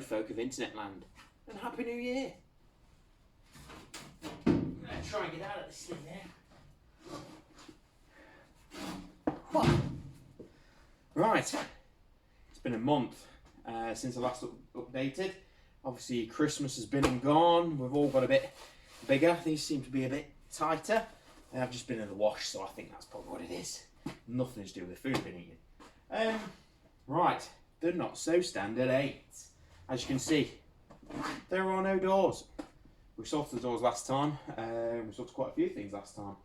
folk of internet land, and Happy New Year. I'm going to try and get out of this thing now. What? Right, it's been a month since I last updated. Obviously Christmas has been and gone, we've all got a bit bigger, these seem to be a bit tighter. I've just been in the wash, so I think that's probably what it is. Nothing to do with the food I've been eating. Right, the not so standard 8. As you can see, there are no doors. We sorted the doors last time, we sorted quite a few things last time.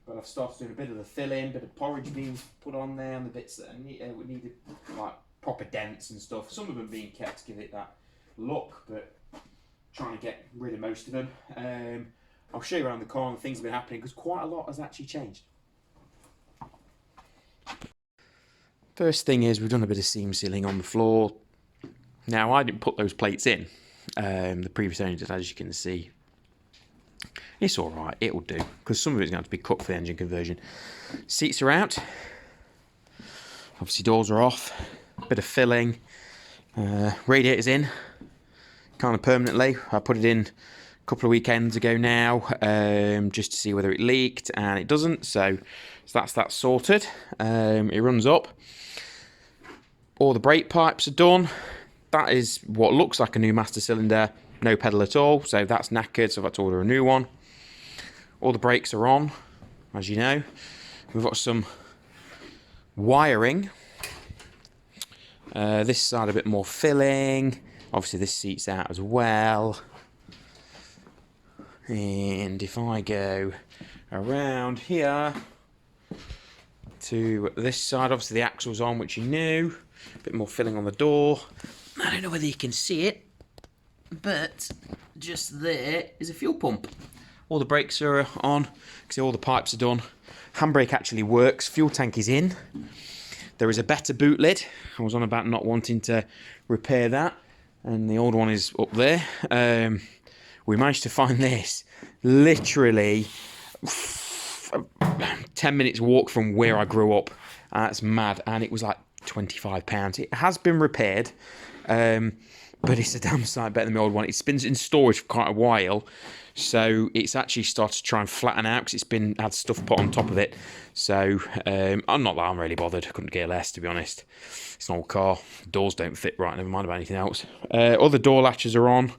But I've started doing a bit of the fill-in, bit of porridge being put on there, and the bits that needed like proper dents and stuff. Some of them being kept to give it that look, but trying to get rid of most of them. I'll show you around the car and things have been happening because quite a lot has actually changed. First thing is we've done a bit of seam sealing on the floor. Now I didn't put those plates in, the previous owner did, as you can see. It's alright, it'll do, because some of it's going to have to be cut for the engine conversion. Seats are out, obviously doors are off, bit of filling, radiator's in, kind of permanently. I put it in a couple of weekends ago now, just to see whether it leaked, and it doesn't, so that's that sorted. It runs up. All the brake pipes are done. That is what looks like a new master cylinder, no pedal at all, so that's knackered, so I've had to order a new one. All the brakes are on, as you know. We've got some wiring. This side a bit more filling. Obviously this seat's out as well. And if I go around here to this side, obviously the axle's on, which you knew. A bit more filling on the door. I don't know whether you can see it, but just there is a fuel pump. All the brakes are on, you can see all the pipes are done. Handbrake actually works, fuel tank is in. There is a better boot lid. I was on about not wanting to repair that, and the old one is up there. We managed to find this literally 10 minutes walk from where I grew up. That's mad, and it was like £25. It has been repaired, but it's a damn sight better than the old one. It's been in storage for quite a while, so it's actually started to try and flatten out because it's had stuff put on top of it. So I'm really bothered. I couldn't care less, to be honest. It's an old car. Doors don't fit right, never mind about anything else. Other door latches are on.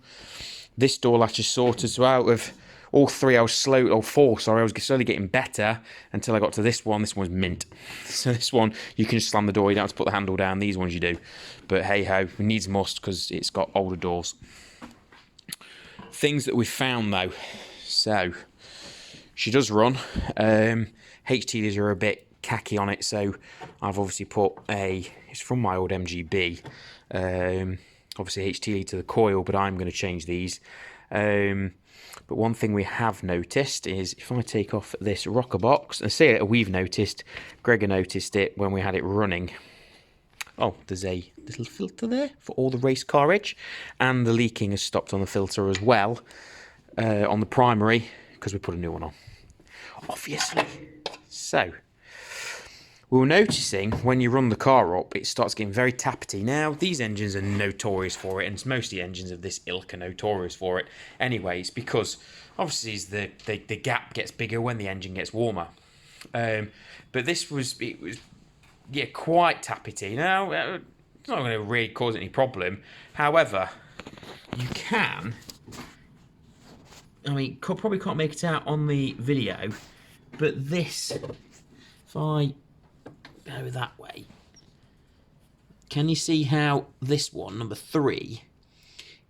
This door latch is sorted, so out of all three, I was four, sorry, I was slowly getting better until I got to this one. This one's mint. So this one, you can just slam the door, you don't have to put the handle down. These ones you do. But hey-ho, it needs must because it's got older doors. Things that we found, though. So, she does run. HTDs are a bit khaki on it, so I've obviously put it's from my old MGB. Obviously HTD to the coil, but I'm going to change these. But one thing we have noticed is if I take off this rocker box, and say we've noticed, Gregor noticed it when we had it running. Oh, there's a little filter there for all the race car edge, and the leaking has stopped on the filter as well, on the primary, because we put a new one on, obviously. So, we were noticing when you run the car up, it starts getting very tappety. Now, these engines are notorious for it, and most engines of this ilk are notorious for it. Anyways, because obviously the gap gets bigger when the engine gets warmer. But it was quite tappety. Now, it's not going to really cause any problem. However, you can. I mean, probably can't make it out on the video, but this, if I go that way, can you see how this one, number 3,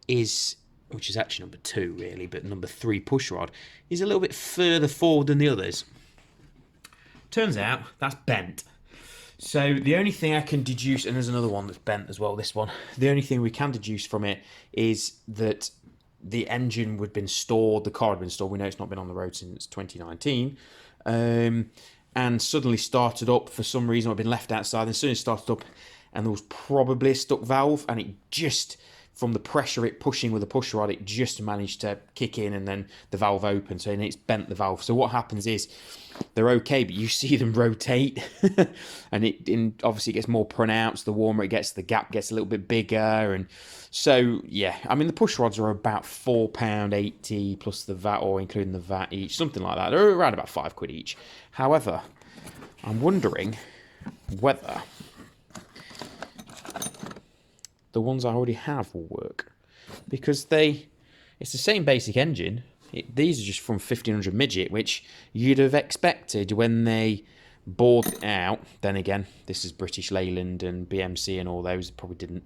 is, which is actually number 2 really, but number 3 push rod is a little bit further forward than the others? Turns out that's bent. So the only thing I can deduce, and there's another one that's bent as well, this one, the only thing we can deduce from it is that the engine would have been stored, the car had been stored, we know it's not been on the road since 2019, and suddenly started up for some reason, or been left outside, and as soon as it started up, and there was probably a stuck valve, and it just from the pressure it pushing with the push rod, it just managed to kick in and then the valve opened, so it's bent the valve. So what happens is they're okay, but you see them rotate and obviously it gets more pronounced the warmer it gets, the gap gets a little bit bigger. And so yeah, I mean the push rods are about £4.80 plus the VAT, or including the VAT each, something like that. They're around about £5 each. However, I'm wondering whether the ones I already have will work, because it's the same basic engine. These are just from 1500 midget, which you'd have expected when they bought it out. Then again, this is British Leyland and BMC and all those, probably didn't.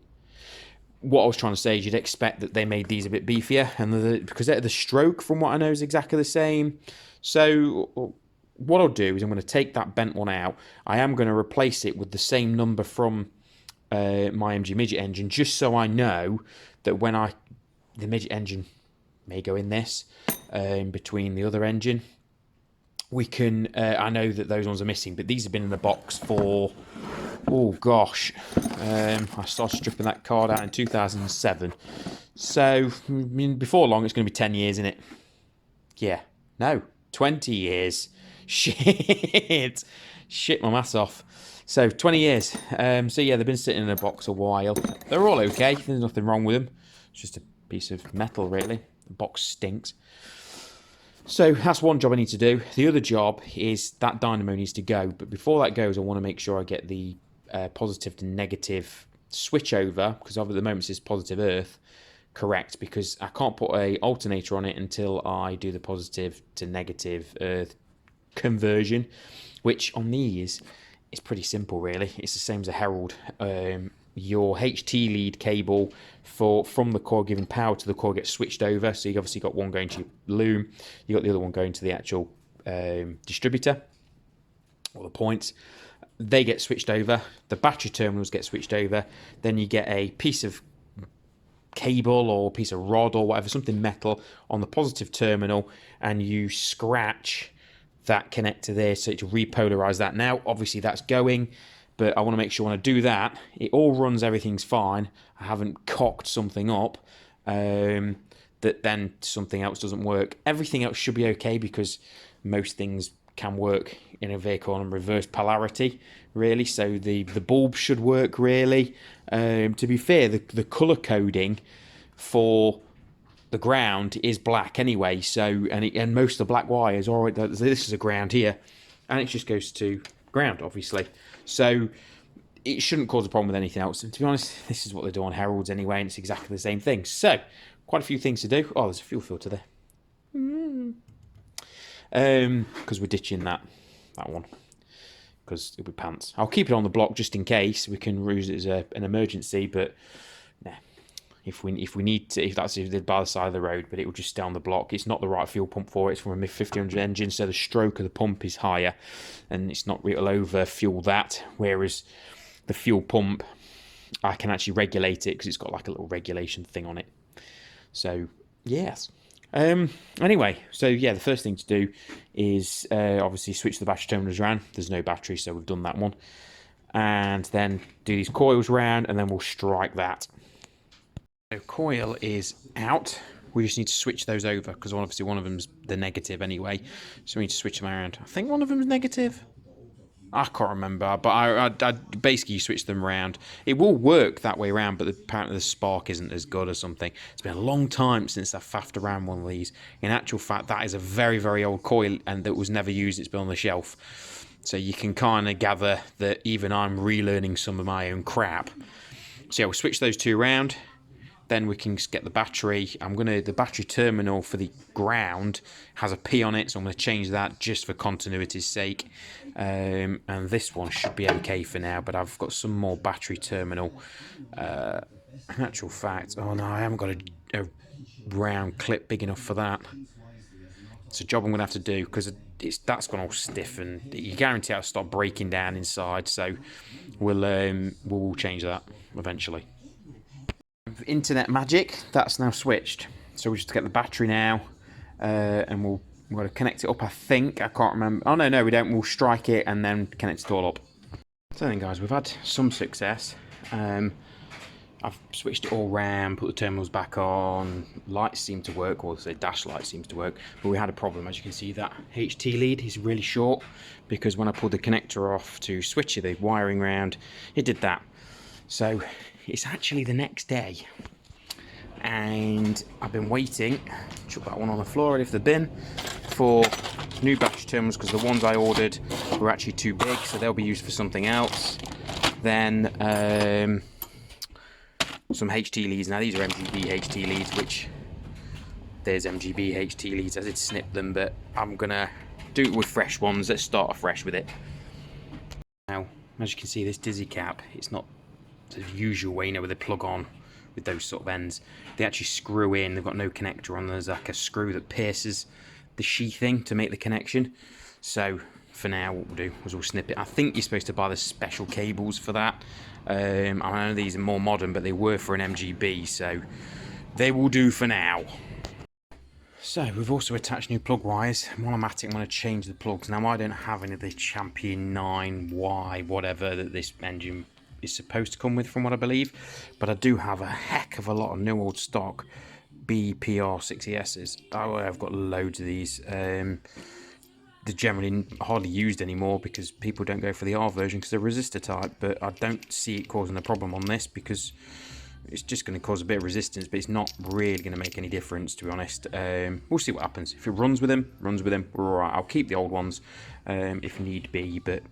What I was trying to say is you'd expect that they made these a bit beefier, and because the stroke, from what I know, is exactly the same. So what I'll do is I'm going to take that bent one out. I am going to replace it with the same number from my MG midget engine, just so I know that when the midget engine may go in this in between the other engine, we can I know that those ones are missing, but these have been in the box for, oh gosh, I started stripping that card out in 2007, so I mean, before long it's going to be 10 years in it. Yeah, no, 20 years. Shit my mass off. So 20 years. So yeah, they've been sitting in a box a while. They're all okay. There's nothing wrong with them. It's just a piece of metal, really. The box stinks. So that's one job I need to do. The other job is that dynamo needs to go. But before that goes, I want to make sure I get the positive to negative switch over, because at the moment it says positive earth, correct, because I can't put a alternator on it until I do the positive to negative earth conversion, which on these is pretty simple, really. It's the same as a Herald. Your HT lead cable from the coil giving power to the coil gets switched over. So you've obviously got one going to your loom, you got the other one going to the actual distributor, or the points. They get switched over. The battery terminals get switched over. Then you get a piece of cable or a piece of rod or whatever, something metal on the positive terminal, and you scratch that connector there so to repolarize that. Now obviously that's going, but I want to make sure when I do that it all runs, everything's fine. I haven't cocked something up that then something else doesn't work. Everything else should be okay, because most things can work in a vehicle on reverse polarity, really. So the bulb should work, really. To be fair, the color coding for the ground is black anyway, so and most of the black wires, all right, this is a ground here, and it just goes to ground, obviously, so it shouldn't cause a problem with anything else. And to be honest, this is what they do on Heralds anyway, and it's exactly the same thing. So quite a few things to do. Oh, there's a fuel filter there, because we're ditching that one, because it'll be pants. I'll keep it on the block just in case we can use it as an emergency, but nah. If we need to, if that's by the side of the road, but it will just stay on the block. It's not the right fuel pump for it. It's from a 1500 engine, so the stroke of the pump is higher, and it's not, it'll over fuel that. Whereas the fuel pump, I can actually regulate it because it's got like a little regulation thing on it. So yes. Anyway, so yeah, the first thing to do is obviously switch the battery terminals around. There's no battery, so we've done that one, and then do these coils around, and then we'll strike that. So coil is out. We just need to switch those over, because obviously one of them's the negative anyway, so we need to switch them around. I think one of them's negative. I can't remember, but I basically switch them around. It will work that way around, but apparently the spark isn't as good or something. It's been a long time since I've faffed around one of these. In actual fact, that is a very, very old coil, and that was never used. It's been on the shelf. So you can kind of gather that even I'm relearning some of my own crap. So yeah, we'll switch those two around. Then we can get the battery. The battery terminal for the ground has a P on it, so I'm going to change that just for continuity's sake. And this one should be okay for now, but I've got some more battery terminal. In actual fact, oh no, I haven't got a round clip big enough for that. It's a job I'm going to have to do, because that's gone all stiff, and you guarantee I'll start breaking down inside. So we'll change that eventually. Internet magic, that's now switched, so we just get the battery now, and we're going to connect it up. I think, I can't remember. Oh no, we don't. We'll strike it and then connect it all up. So then, guys, we've had some success. I've switched it all round, put the terminals back on, lights seem to work, or the dash light seems to work, but we had a problem. As you can see, that HT lead is really short, because when I pulled the connector off to switch the wiring round, it did that. So it's actually the next day, and I've been waiting, chuck that one on the floor, lift the bin, for new batch terminals, because the ones I ordered were actually too big, so they'll be used for something else. Then some HT leads. Now these are MGB HT leads, which there's MGB HT leads. I did snip them, but I'm gonna do it with fresh ones. Let's start afresh with it. Now, as you can see, this dizzy cap, it's not the usual way, you know, where they plug on with those sort of ends. They actually screw in. They've got no connector on. There's like a screw that pierces the sheathing to make the connection. So for now, what we'll do is we'll snip it. I think you're supposed to buy the special cables for that. I know these are more modern, but they were for an MGB, so they will do for now. So we've also attached new plug wires. While I'm at it, I'm going to change the plugs. Now I don't have any of the Champion 9Y whatever that this engine is supposed to come with, from what I believe, but I do have a heck of a lot of new old stock BPR 6ESs. Oh, I've got loads of these. They're generally hardly used anymore because people don't go for the R version because they're resistor type, but I don't see it causing a problem on this because it's just going to cause a bit of resistance, but it's not really going to make any difference, to be honest. We'll see what happens. If it runs with them, we're alright. I'll keep the old ones if need be, but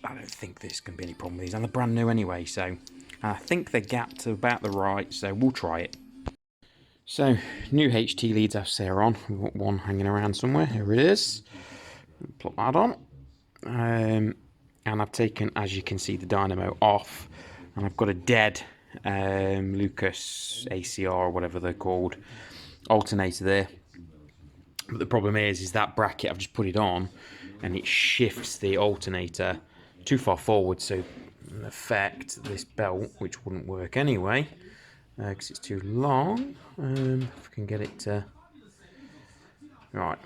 I don't think there's going to be any problem with these, and they're brand new anyway, so I think they're gapped about the right, so we'll try it. So, new HT leads, I say, are on. We've got one hanging around somewhere. Here it is. Plug that on. And I've taken, as you can see, the Dynamo off. And I've got a dead Lucas ACR, or whatever they're called, alternator there. But the problem is that bracket, I've just put it on, and it shifts the alternator too far forward. So, in effect, this belt, which wouldn't work anyway, because it's too long. If we can get it to... Right.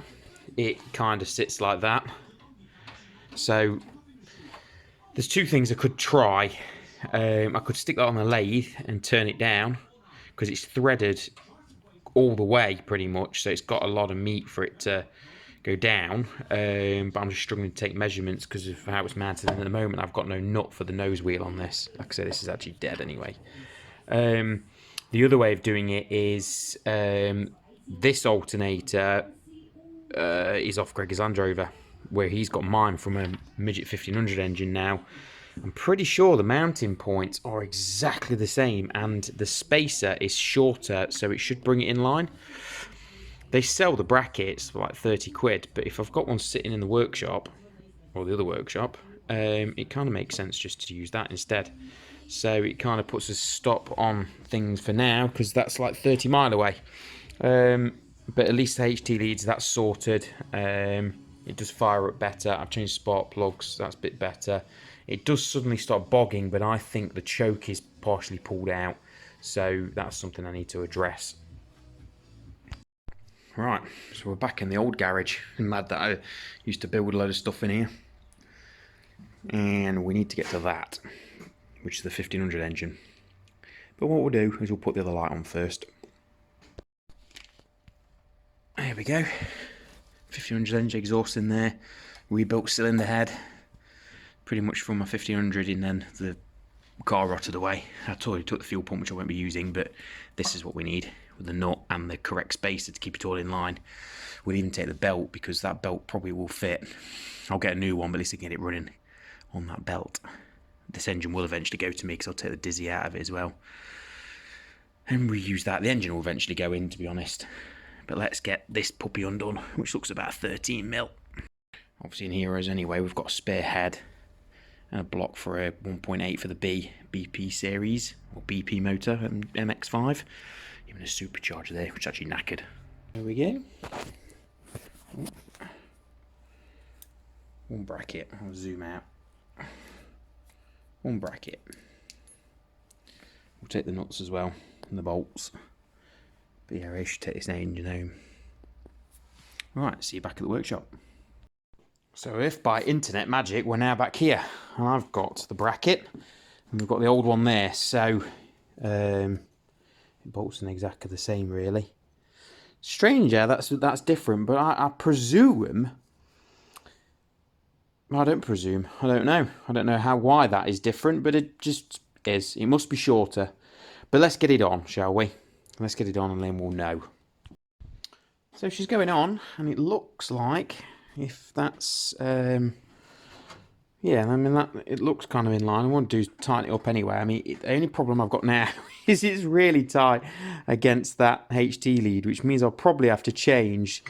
It kind of sits like that. So, there's two things I could try. I could stick that on the lathe and turn it down, because it's threaded all the way, pretty much. So, it's got a lot of meat for it to go down. But I'm just struggling to take measurements because of how it's mounted. And at the moment, I've got no nut for the nose wheel on this. Like I said, this is actually dead anyway. The other way of doing it is this alternator is off Gregor's Land Rover, where he's got mine from a Midget 1500 engine now. I'm pretty sure the mounting points are exactly the same, and the spacer is shorter, so it should bring it in line. They sell the brackets for like 30 quid, but if I've got one sitting in the workshop, or the other workshop, it kind of makes sense just to use that instead. So it kind of puts a stop on things for now, because that's like 30 mile away. But at least the HT leads, that's sorted. It does fire up better. I've changed spark plugs, that's a bit better. It does suddenly start bogging, but I think the choke is partially pulled out. So that's something I need to address. Right, so we're back in the old garage. I'm mad that I used to build a load of stuff in here. And we need to get to that, which is the 1500 engine. But what we'll do is we'll put the other light on first. There we go. 1500 engine exhaust in there. Rebuilt cylinder head. Pretty much from my 1500, and then the car rotted away. I totally took the fuel pump, which I won't be using, but this is what we need with the nut and the correct spacer to keep it all in line. We'll even take the belt, because that belt probably will fit. I'll get a new one, but at least I can get it running on that belt. This engine will eventually go to me, because I'll take the dizzy out of it as well and reuse that. The engine will eventually go in, to be honest, but let's get this puppy undone, which looks about 13 mil. Obviously in Heroes anyway, we've got a spare head and a block for a 1.8 for the BP series, or BP motor, MX5. Even a supercharger there, which is actually knackered. There we go. One bracket, I'll zoom out. One bracket. We'll take the nuts as well, and the bolts. But yeah, I should take this engine home. Right, see you back at the workshop. So if by internet magic we're now back here, and I've got the bracket, and we've got the old one there, so It bolts in exactly the same, really. Strange, yeah, that's different, but I presume... I don't presume. I don't know. I don't know why that is different, but it just is. It must be shorter. But let's get it on, shall we? Let's get it on and then we'll know. So she's going on, and it looks like, if that's... yeah, I mean, it looks kind of in line. I want to tighten it up anyway. I mean, the only problem I've got now is it's really tight against that HT lead, which means I'll probably have to change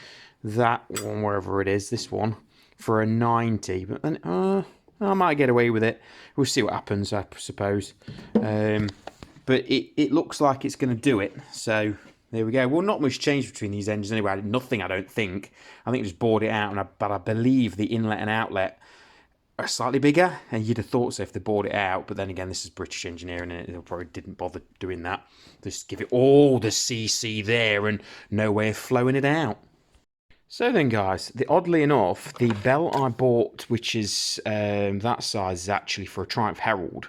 that one, wherever it is, this one, for a 90. But then I might get away with it. We'll see what happens, I suppose. But it looks like it's going to do it. So there we go. Well, not much change between these engines anyway. Nothing, I don't think. I think I just bored it out, but I believe the inlet and outlet are slightly bigger, and you'd have thought so if they bored it out, but then again, this is British engineering, and they probably didn't bother doing that. Just give it all the CC there, and no way of flowing it out. So then, guys, oddly enough, the belt I bought, which is that size, is actually for a Triumph Herald,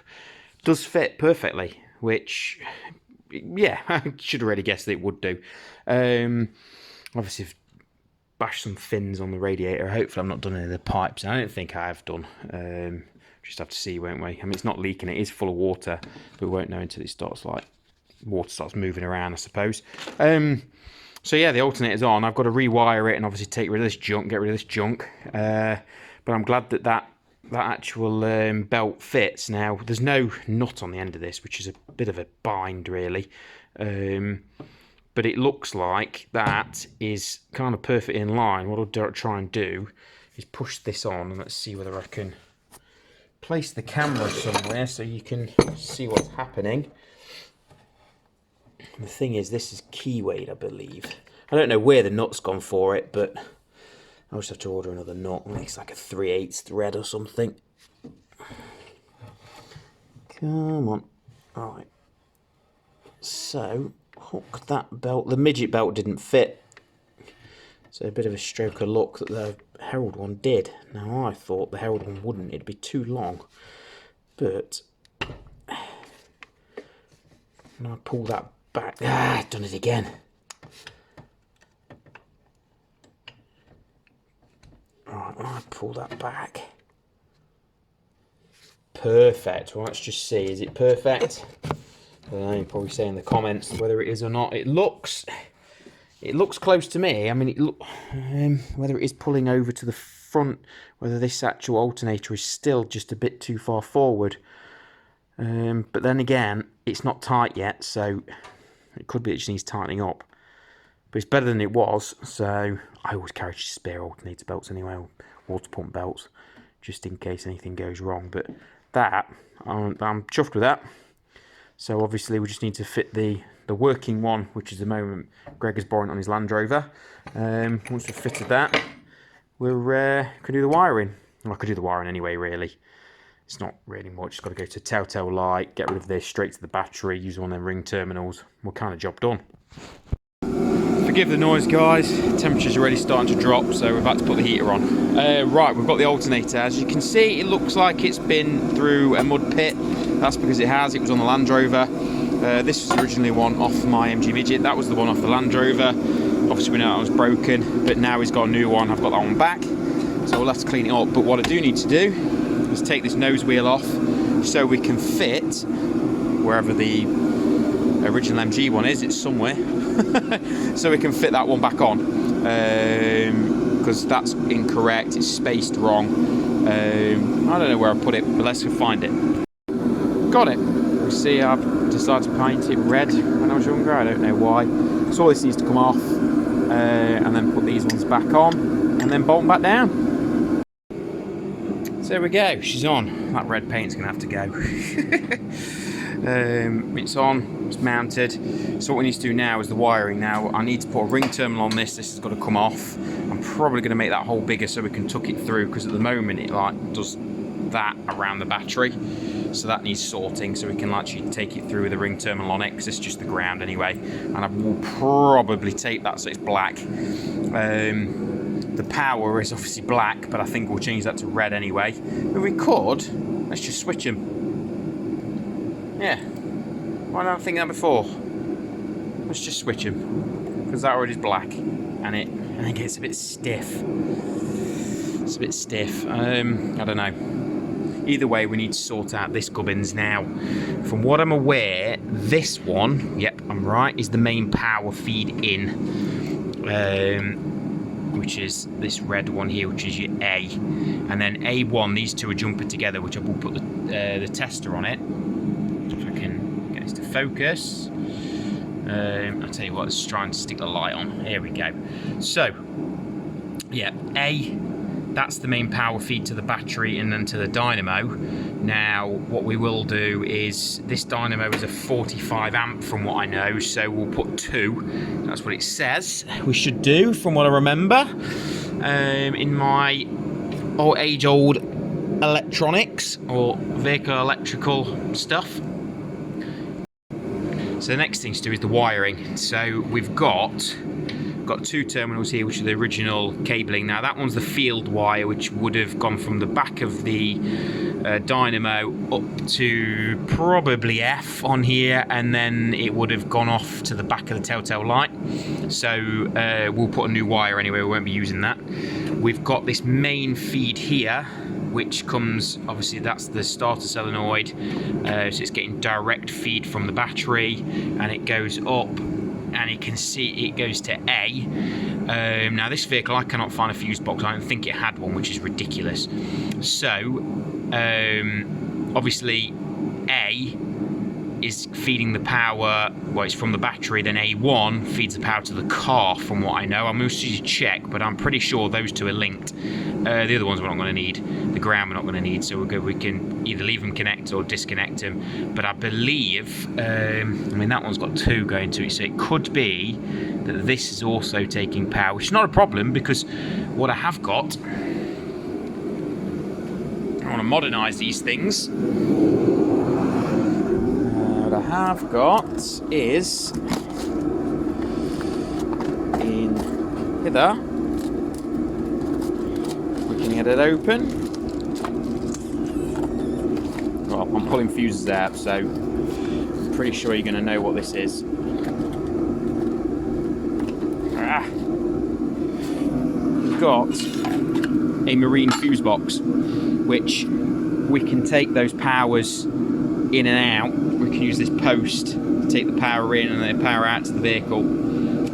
does fit perfectly, which, yeah, I should have already guessed that it would do. Obviously, bash some fins on the radiator. Hopefully I've not done any of the pipes. I don't think I have done. Just have to see, won't we? I mean, it's not leaking. It is full of water, but we won't know until it starts, like, water starts moving around, I suppose. So yeah, the alternator's on. I've got to rewire it and obviously take rid of this junk, get rid of this junk. But I'm glad that actual belt fits. Now, there's no nut on the end of this, which is a bit of a bind, really. But it looks like that is kind of perfect in line. What I'll try and do is push this on, and let's see whether I can place the camera somewhere so you can see what's happening. The thing is, this is key weight, I believe. I don't know where the nut's gone for it, but I'll just have to order another nut. It's like a 3/8 thread or something. Come on. All right. So, hook that belt. The midget belt didn't fit. So a bit of a stroke of luck that the Herald one did. Now, I thought the Herald one wouldn't. It'd be too long. But when I pull that back... I've done it again. Right, when I pull that back... Perfect. Well, let's just see. Is it perfect? I don't know, you'll probably say in the comments whether it is or not. It looks close to me. I mean, whether it is pulling over to the front, whether this actual alternator is still just a bit too far forward. But then again, it's not tight yet, so it could be it just needs tightening up. But it's better than it was, so I always carry spare alternator belts anyway, or water pump belts, just in case anything goes wrong. But that, I'm chuffed with that. So obviously we just need to fit the working one, which is the moment Greg is borrowing on his Land Rover. Once we've fitted that, we're can do the wiring. Well, I could do the wiring anyway, really. It's not really much. Just got to go to telltale light, get rid of this, straight to the battery, use one of them ring terminals. We're kind of job done. Forgive the noise, guys. Temperature's already starting to drop, so we're about to put the heater on. Right, we've got the alternator. As you can see, it looks like it's been through a mud pit. That's because it has. It was on the Land Rover. This was originally one off my MG Midget. That was the one off the Land Rover. Obviously, we know that was broken, but now he's got a new one. I've got that one back, so we'll have to clean it up. But what I do need to do is take this nose wheel off so we can fit wherever the original MG one is. It's somewhere. So we can fit that one back on, because that's incorrect. It's spaced wrong. I don't know where I put it, but let's go find it. Got it. You see, I've decided to paint it red when I was younger. I don't know why. So all this needs to come off, and then put these ones back on, and then bolt them back down. So there we go. She's on. That red paint's gonna have to go. It's on, it's mounted. So what we need to do now is the wiring. Now I need to put a ring terminal on this. This has got to come off. I'm probably going to make that hole bigger so we can tuck it through, because at the moment it like does that around the battery. So that needs sorting, so we can actually take it through with a ring terminal on it, because it's just the ground anyway. And I will probably tape that so it's black. The power is obviously black, but I think we'll change that to red anyway. If we could, let's just switch them. Yeah, Why didn't I think that before? Let's just switch them, because that already is black, and it gets a bit stiff. It's a bit stiff. I don't know. Either way, we need to sort out this gubbins now. From what I'm aware, this one, yep, I'm right, is the main power feed in, which is this red one here, which is your A, and then A1. These two are jumping together, which I will put the tester on it. If I can get this to focus. I'll tell you what, let's try and stick the light on. Here we go. So, yeah, A, that's the main power feed to the battery and then to the dynamo. Now, what we will do is, this dynamo is a 45 amp from what I know, so we'll put 2. That's what it says we should do, from what I remember, in my old electronics or vehicle electrical stuff. So the next thing to do is the wiring. So we've got 2 terminals here, which are the original cabling. Now that one's the field wire, which would have gone from the back of the dynamo up to probably F on here, and then it would have gone off to the back of the telltale light. So we'll put a new wire anyway, we won't be using that. We've got this main feed here, which comes, obviously that's the starter solenoid, so it's getting direct feed from the battery, and it goes up, and you can see it goes to A. Now this vehicle, I cannot find a fuse box. I don't think it had one, which is ridiculous. So obviously A is feeding the power, well, it's from the battery, then A1 feeds the power to the car, from what I know. I'm going to check, but I'm pretty sure those two are linked. The other ones we're not going to need, the ground we're not going to need, so we can either leave them connect or disconnect them. But I believe, I mean, that one's got 2 going to it, so it could be that this is also taking power, which is not a problem, because what I have got, I want to modernise these things. What I have got is in hither. We can get it open. Well, I'm pulling fuses out, so I'm pretty sure you're going to know what this is. We've got a marine fuse box, which we can take those powers in and out. We can use this post to take the power in and then power out to the vehicle.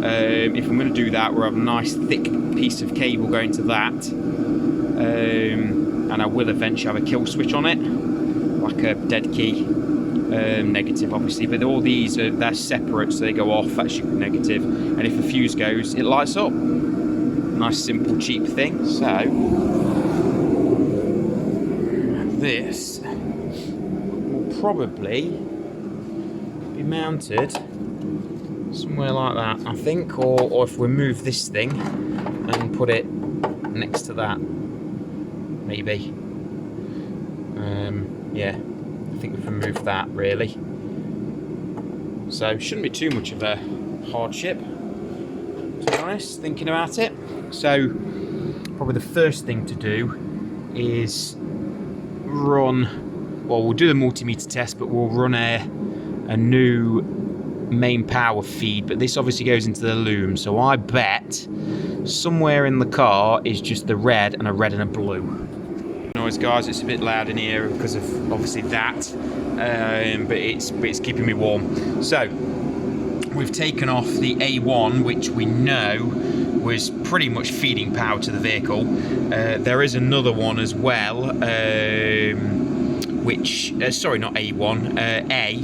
If I'm going to do that, we'll have a nice thick piece of cable going to that, and I will eventually have a kill switch on it, like a dead key negative, obviously. But all these they're separate, so they go off. That's your negative, and if a fuse goes, it lights up. Nice, simple, cheap thing. So this will probably be mounted somewhere like that, I think, or if we move this thing and put it next to that, maybe. Yeah, I think we can move that, really. So shouldn't be too much of a hardship, to be honest, thinking about it. So probably the first thing to do is run, well, we'll do the multimeter test, but we'll run a new main power feed, but this obviously goes into the loom, so I bet somewhere in the car is just the red and a blue. Noise, guys, it's a bit loud in here because of obviously that, but it's keeping me warm. So we've taken off the A1, which we know was pretty much feeding power to the vehicle. There is another one as well, which sorry, not A1, A,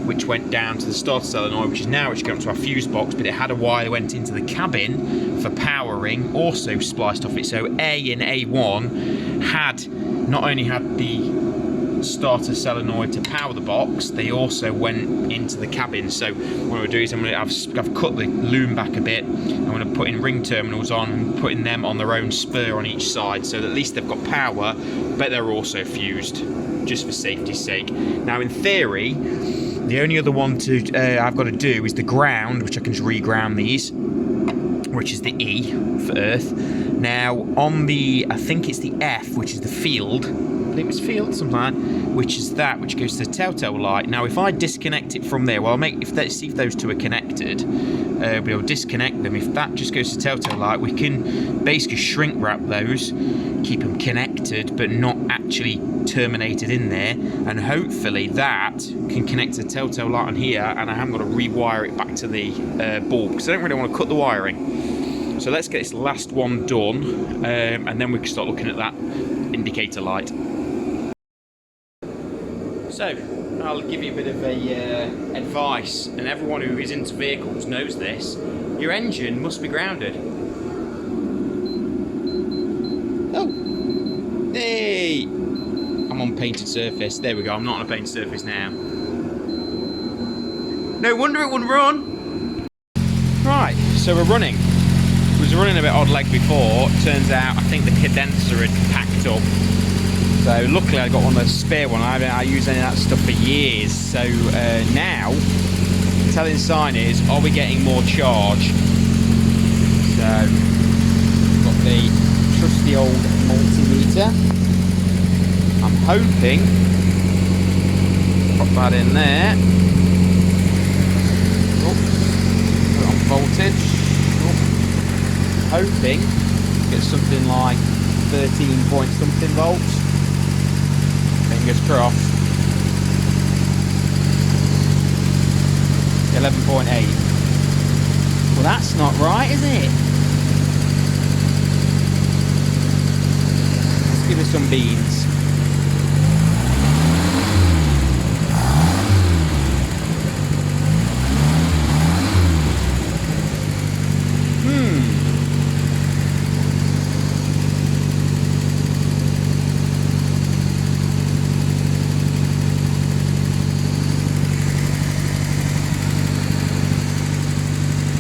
which went down to the starter solenoid, which is now going up to our fuse box, but it had a wire that went into the cabin for powering, also spliced off it. So A and A1 had not only had the starter solenoid to power the box, they also went into the cabin. So what I'm going to do is I've cut the loom back a bit. I'm going to put in ring terminals on and putting them on their own spur on each side, so that at least they've got power, but they're also fused, just for safety's sake. Now in theory, the only other one I've got to do is the ground, which I can just reground these, which is the E for Earth. Now, on the, I think it's the F, which is the field, I believe it's field, something like that, which is that, which goes to the telltale light. Now, if I disconnect it from there, well, see if those two are connected. We'll disconnect them. If that just goes to telltale light, we can basically shrink wrap those, keep them connected, but not actually terminated in there, and hopefully that can connect to the telltale light on here, and I haven't got to rewire it back to the bulb, because I don't really want to cut the wiring. So let's get this last one done, and then we can start looking at that indicator light. So I'll give you a bit of advice, and everyone who is into vehicles knows this. Your engine must be grounded. Oh, hey! I'm on painted surface. There we go. I'm not on a painted surface now. No wonder it wouldn't run. Right, so we're running. It was running a bit odd leg before. Turns out I think the condenser had packed up. So luckily I got one of the spare one. I haven't used any of that stuff for years. So now, telling sign is, are we getting more charge? So got the trusty old multimeter. I'm hoping, pop that in there. Oh, put it on voltage. Oh, hoping get something like 13 point something volts. Fingers crossed. 11.8. Well, that's not right, is it? Let's give it some beans.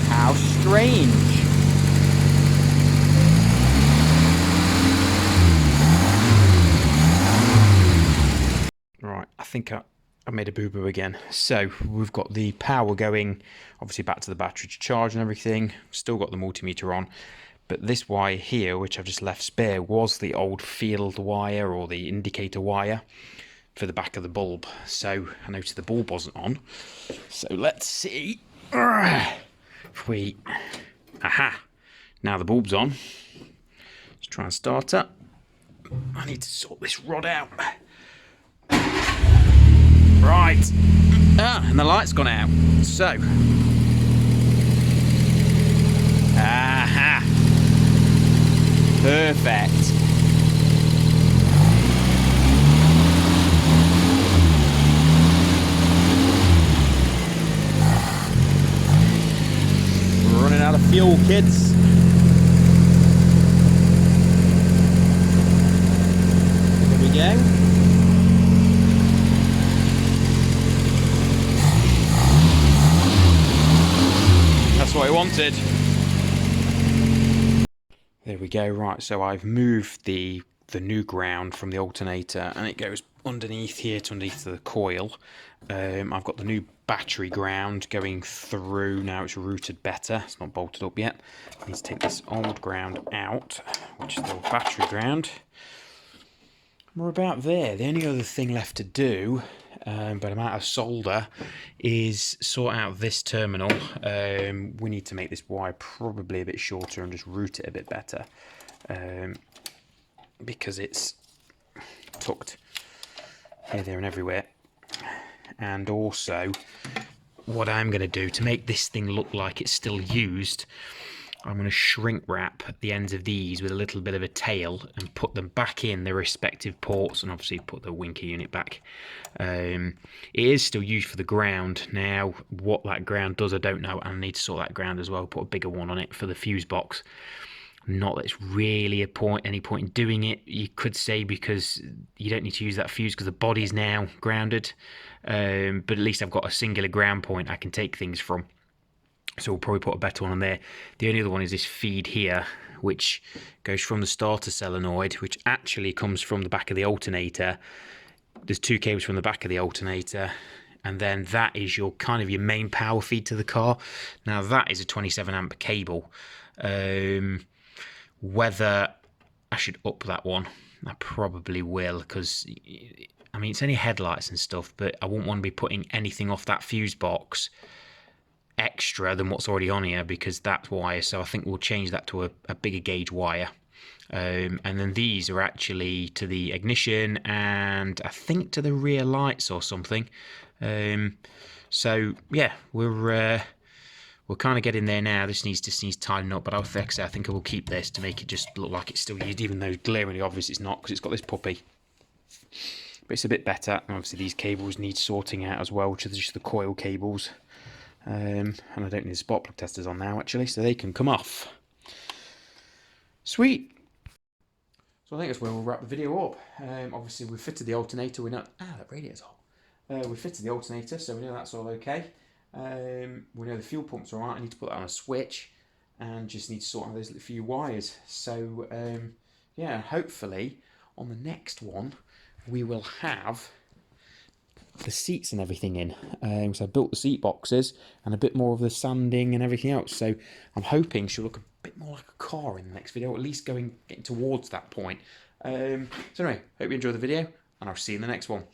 How strange. Right, I think I made a boo-boo again. So we've got the power going, obviously back to the battery to charge and everything. Still got the multimeter on. But this wire here, which I've just left spare, was the old field wire or the indicator wire for the back of the bulb. So I noticed the bulb wasn't on. So let's see if we... Aha! Now the bulb's on. Let's try and start up. I need to sort this rod out. Right. And the light's gone out. So. Aha! Perfect. We're running out of fuel, kids. There we go. That's what I wanted. There we go. Right, so I've moved the new ground from the alternator, and it goes underneath here to underneath the coil. I've got the new battery ground going through. Now it's routed better. It's not bolted up yet. I need to take this old ground out, which is the old battery ground. We're about there. The only other thing left to do, but I'm out of solder, is sort out this terminal. We need to make this wire probably a bit shorter and just route it a bit better, because it's tucked here, there and everywhere. And also, what I'm going to do to make this thing look like it's still used, I'm going to shrink wrap the ends of these with a little bit of a tail and put them back in their respective ports, and obviously put the winker unit back. It is still used for the ground. Now, what that ground does, I don't know. I need to sort that ground as well, put a bigger one on it for the fuse box. Not that it's really any point in doing it, you could say, because you don't need to use that fuse because the body's now grounded. But at least I've got a singular ground point I can take things from. So we'll probably put a better one on there. The only other one is this feed here, which goes from the starter solenoid, which actually comes from the back of the alternator. There's two cables from the back of the alternator, and then that is your kind of your main power feed to the car. Now that is a 27 amp cable. Whether I should up that one, I probably will, because I mean it's only headlights and stuff, but I wouldn't want to be putting anything off that fuse box extra than what's already on here, because that's wire. So I think we'll change that to a bigger gauge wire. And then these are actually to the ignition and I think to the rear lights or something. So yeah, we're kind of getting there now. This just needs tidying up, but I think I will keep this to make it just look like it's still used, even though glaringly obvious it's not, because it's got this puppy. But it's a bit better. And obviously these cables need sorting out as well, which are just the coil cables. And I don't need the spark plug testers on now actually, so they can come off. Sweet. So I think that's where we'll wrap the video up. Obviously we've fitted the alternator. We know that radiator's hot. We fitted the alternator, so we know that's all okay. We know the fuel pump's all right. I need to put that on a switch, and just need to sort out those few wires. So yeah, hopefully on the next one we will have the seats and everything in. So I built the seat boxes and a bit more of the sanding and everything else. So I'm hoping she'll look a bit more like a car in the next video, or at least getting towards that point. So anyway, hope you enjoyed the video, and I'll see you in the next one.